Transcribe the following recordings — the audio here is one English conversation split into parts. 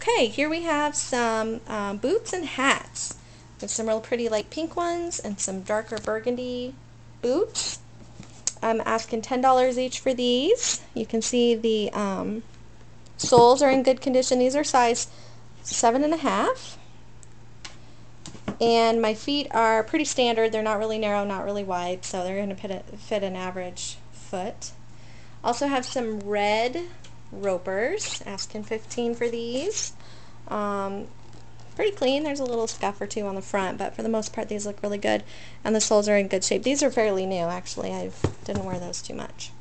Okay, here we have some boots and hats. We have some real pretty light pink ones and some darker burgundy boots. I'm asking $10 each for these. You can see the soles are in good condition. These are size 7.5. And my feet are pretty standard. They're not really narrow, not really wide, so they're going to fit an average foot. Also have some red ropers, asking 15 for these. Pretty clean. There's a little scuff or two on the front, but for the most part these look really good, and the soles are in good shape. These are fairly new, actually. I didn't wear those too much.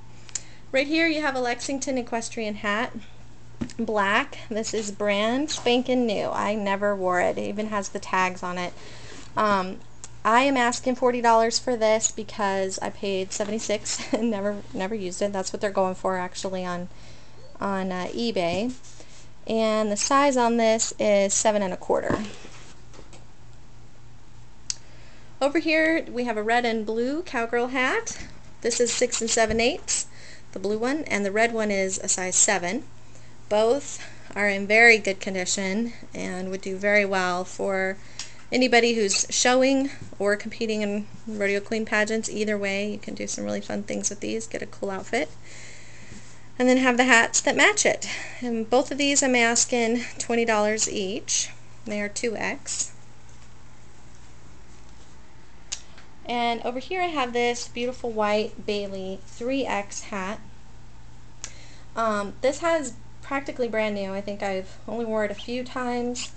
Right here you have a Lexington equestrian hat, black. This is brand spanking new. I never wore it. It even has the tags on it. I am asking $40 for this because I paid $76 and never used it. That's what they're going for actually on eBay. And the size on this is 7.25. Over here we have a red and blue cowgirl hat. This is 6 7/8, the blue one, and the red one is a size 7. Both are in very good condition and would do very well for anybody who's showing or competing in rodeo queen pageants. Either way, you can do some really fun things with these, get a cool outfit. And then have the hats that match it. And both of these I'm asking $20 each. They are 2X. And over here I have this beautiful white Bailey 3X hat. This hat is practically brand new. I think I've only worn it a few times.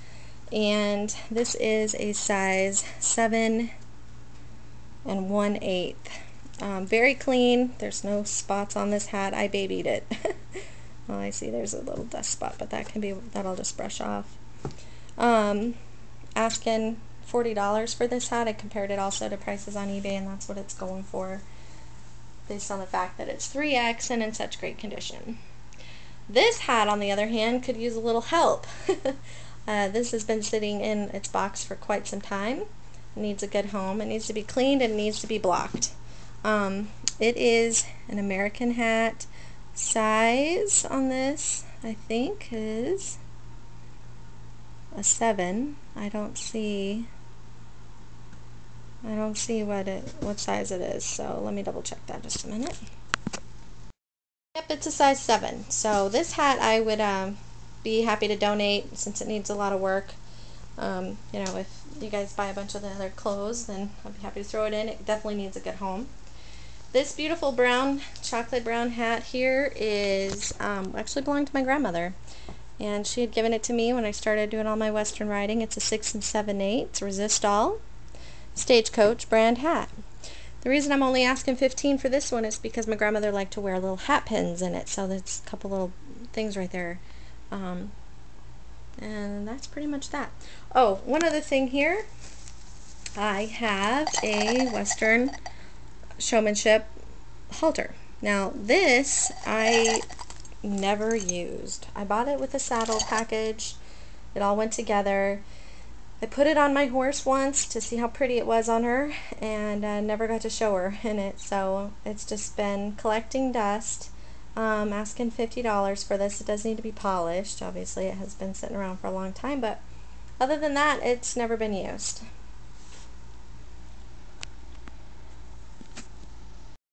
And this is a size 7 1/8. Very clean. There's no spots on this hat. I babied it. Oh, I see there's a little dust spot, but that'll just brush off. Asking $40 for this hat. I compared it also to prices on eBay, and that's what it's going for, based on the fact that it's 3X and in such great condition. This hat, on the other hand, could use a little help. This has been sitting in its box for quite some time. It needs a good home. It needs to be cleaned and it needs to be blocked. It is an American hat. Size on this, I think, is a 7. I don't see what size it is, so let me double check that just a minute. Yep, it's a size 7. So this hat I would be happy to donate since it needs a lot of work. You know, if you guys buy a bunch of the other clothes, then I'd be happy to throw it in. It definitely needs a good home. This beautiful brown, chocolate brown hat here is actually belonged to my grandmother, and she had given it to me when I started doing all my western riding. It's a 6 7/8 resist all Stagecoach brand hat. The reason I'm only asking 15 for this one is because my grandmother liked to wear little hat pins in it, so there's a couple little things right there. And that's pretty much that. Oh, one other thing here. I have a Western Showmanship halter. Now this I never used. I bought it with a saddle package. It all went together. I put it on my horse once to see how pretty it was on her, and never got to show her in it, so it's just been collecting dust. Asking $50 for this. It does need to be polished. Obviously it has been sitting around for a long time, but other than that it's never been used.